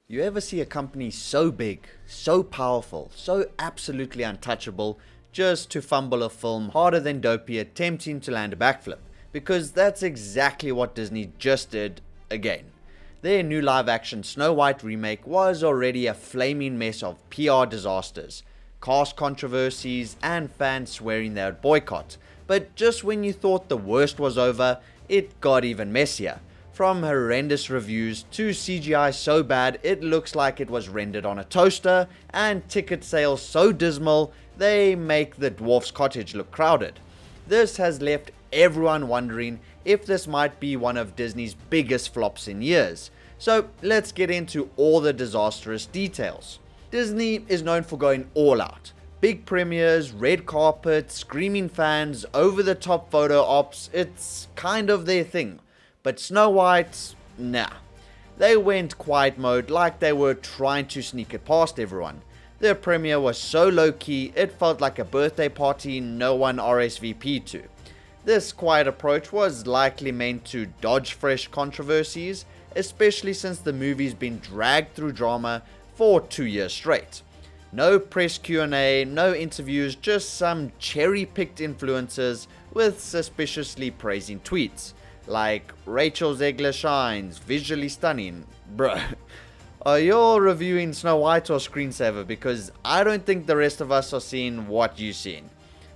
You ever see a company so big, so powerful, so absolutely untouchable, just to fumble a film harder than Dopey attempting to land a backflip? Because that's exactly what Disney just did again. Their new live action Snow White remake was already a flaming mess of PR disasters, cast controversies, and fans swearing they would boycott. But just when you thought the worst was over, it got even messier. From horrendous reviews to CGI so bad it looks like it was rendered on a toaster, and ticket sales so dismal they make the dwarf's cottage look crowded. This has left everyone wondering if this might be one of Disney's biggest flops in years. So let's get into all the disastrous details. Disney is known for going all out. Big premieres, red carpets, screaming fans, over the top photo ops, it's kind of their thing. But Snow White, nah. They went quiet mode like they were trying to sneak it past everyone. Their premiere was so low key it felt like a birthday party no one RSVP'd to. This quiet approach was likely meant to dodge fresh controversies, especially since the movie's been dragged through drama for 2 years straight. No press Q&A, no interviews, just some cherry-picked influencers with suspiciously praising tweets. Like, Rachel Zeglers shines, visually stunning. Bruh, are you all reviewing Snow White or Screensaver? Because I don't think the rest of us are seeing what you've seen.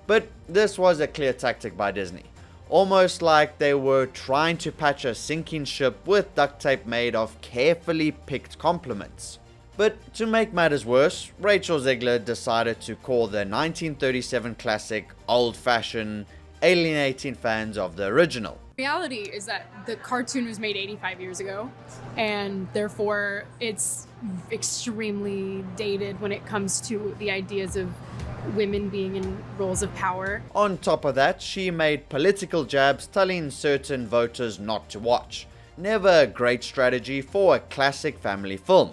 But this was a clear tactic by Disney. Almost like they were trying to patch a sinking ship with duct tape made of carefully picked compliments. But to make matters worse, Rachel Zegler decided to call the 1937 classic old-fashioned, alienating fans of the original. Reality is that the cartoon was made 85 years ago, and therefore it's extremely dated when it comes to the ideas of women being in roles of power. On top of that, she made political jabs telling certain voters not to watch. Never a great strategy for a classic family film.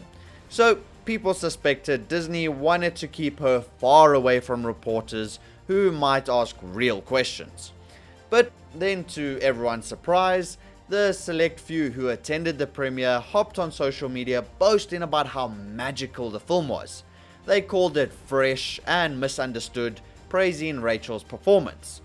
So people suspected Disney wanted to keep her far away from reporters who might ask real questions. But then, to everyone's surprise, the select few who attended the premiere hopped on social media boasting about how magical the film was. They called it fresh and misunderstood, praising Rachel's performance.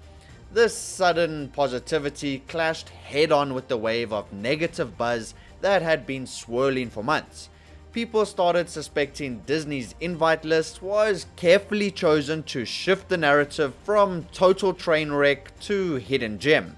This sudden positivity clashed head-on with the wave of negative buzz that had been swirling for months. People started suspecting Disney's invite list was carefully chosen to shift the narrative from total train wreck to hidden gem.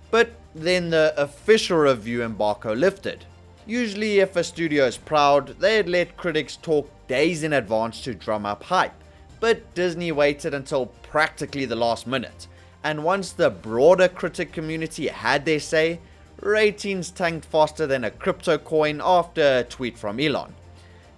But then the official review embargo lifted. Usually if a studio is proud, they'd let critics talk days in advance to drum up hype. But Disney waited until practically the last minute. And once the broader critic community had their say, ratings tanked faster than a crypto coin after a tweet from Elon.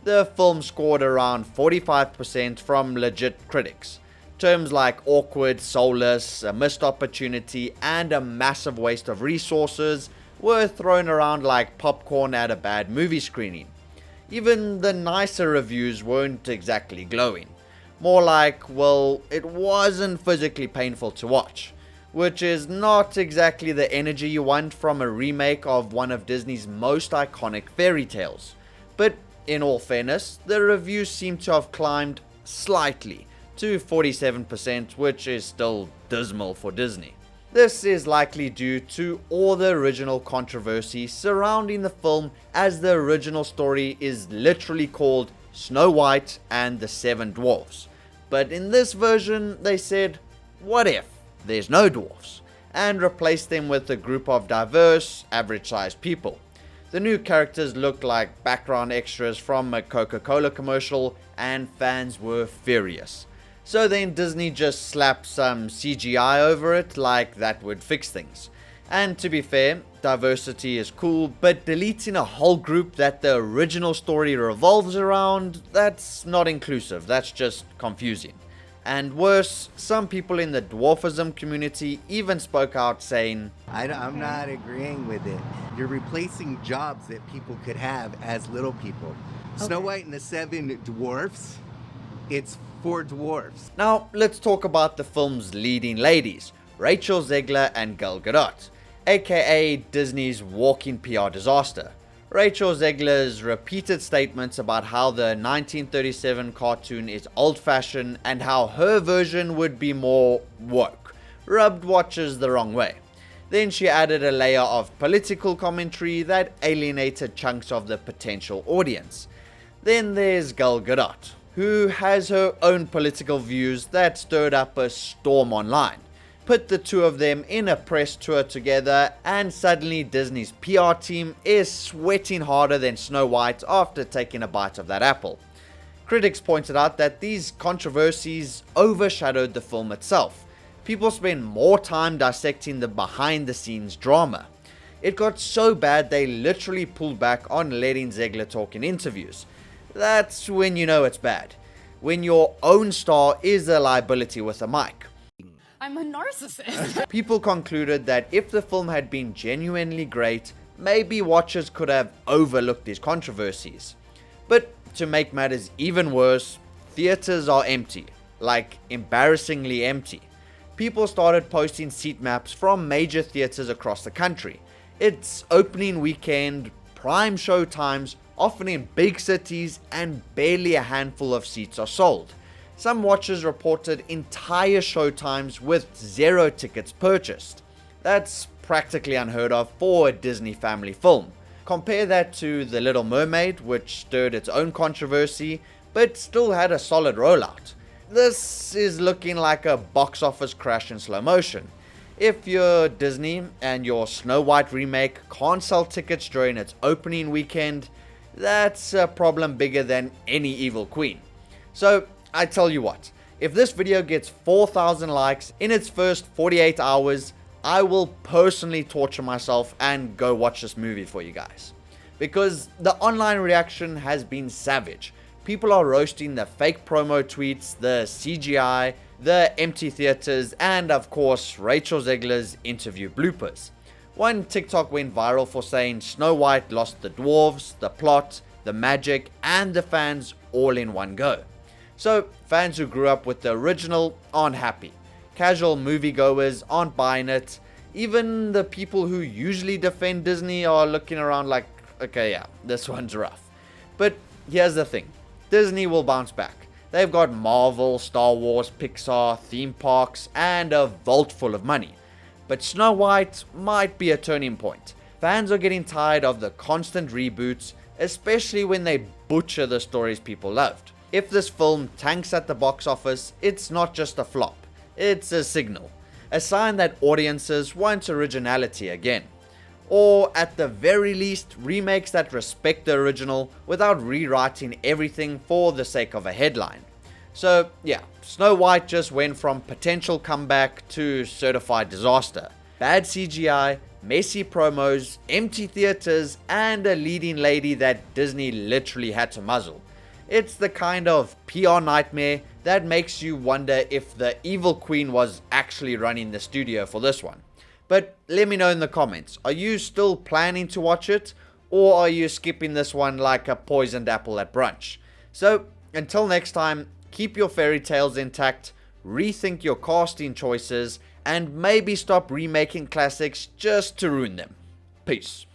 The film scored around 45% from legit critics. Terms like awkward, soulless, a missed opportunity, and a massive waste of resources were thrown around like popcorn at a bad movie screening. Even the nicer reviews weren't exactly glowing. More like, well, it wasn't physically painful to watch. Which is not exactly the energy you want from a remake of one of Disney's most iconic fairy tales. But in all fairness, the reviews seem to have climbed slightly to 47%, which is still dismal for Disney. This is likely due to all the original controversy surrounding the film, as the original story is literally called Snow White and the Seven Dwarfs. But in this version, they said, what if there's no dwarfs? And replaced them with a group of diverse, average-sized people. The new characters looked like background extras from a Coca-Cola commercial, and fans were furious. So then Disney just slapped some CGI over it like that would fix things. And to be fair, diversity is cool, but deleting a whole group that the original story revolves around, that's not inclusive, that's just confusing. And worse, some people in the dwarfism community even spoke out saying, I'm not agreeing with it. You're replacing jobs that people could have as little people. Okay. Snow White and the Seven Dwarfs, it's for dwarfs. Now let's talk about the film's leading ladies, Rachel Zegler and Gal Gadot, aka Disney's walking PR disaster. Rachel Zeglers' repeated statements about how the 1937 cartoon is old-fashioned and how her version would be more woke rubbed watchers the wrong way. Then she added a layer of political commentary that alienated chunks of the potential audience. Then there's Gal Gadot, who has her own political views that stirred up a storm online. Put the two of them in a press tour together and suddenly Disney's PR team is sweating harder than Snow White after taking a bite of that apple. Critics pointed out that these controversies overshadowed the film itself. People spend more time dissecting the behind the scenes drama. It got so bad they literally pulled back on letting Zegler talk in interviews. That's when you know it's bad. When your own star is a liability with a mic. I'm a narcissist. People concluded that if the film had been genuinely great, maybe watchers could have overlooked these controversies. But to make matters even worse, theaters are empty. Like, embarrassingly empty. People started posting seat maps from major theaters across the country. It's opening weekend, prime show times, often in big cities, and barely a handful of seats are sold. Some watchers reported entire show times with 0 tickets purchased. That's practically unheard of for a Disney family film. Compare that to The Little Mermaid, which stirred its own controversy, but still had a solid rollout. This is looking like a box office crash in slow motion. If you're Disney and your Snow White remake can't sell tickets during its opening weekend, that's a problem bigger than any evil queen. So I tell you what, if this video gets 4,000 likes in its first 48 hours, I will personally torture myself and go watch this movie for you guys. Because the online reaction has been savage. People are roasting the fake promo tweets, the CGI, the empty theaters, and of course Rachel Zeglers' interview bloopers. One TikTok went viral for saying Snow White lost the dwarves, the plot, the magic, and the fans all in one go. So fans who grew up with the original aren't happy. Casual moviegoers aren't buying it. Even the people who usually defend Disney are looking around like, okay, yeah, this one's rough. But here's the thing. Disney will bounce back. They've got Marvel, Star Wars, Pixar, theme parks, and a vault full of money. But Snow White might be a turning point. Fans are getting tired of the constant reboots, especially when they butcher the stories people loved. If this film tanks at the box office, it's not just a flop. It's a signal. A sign that audiences want originality again. Or at the very least, remakes that respect the original without rewriting everything for the sake of a headline. So yeah, Snow White just went from potential comeback to certified disaster. Bad CGI, messy promos, empty theaters, and a leading lady that Disney literally had to muzzle. It's the kind of PR nightmare that makes you wonder if the evil queen was actually running the studio for this one. But let me know in the comments, are you still planning to watch it, or are you skipping this one like a poisoned apple at brunch? So until next time, keep your fairy tales intact, rethink your casting choices, and maybe stop remaking classics just to ruin them. Peace.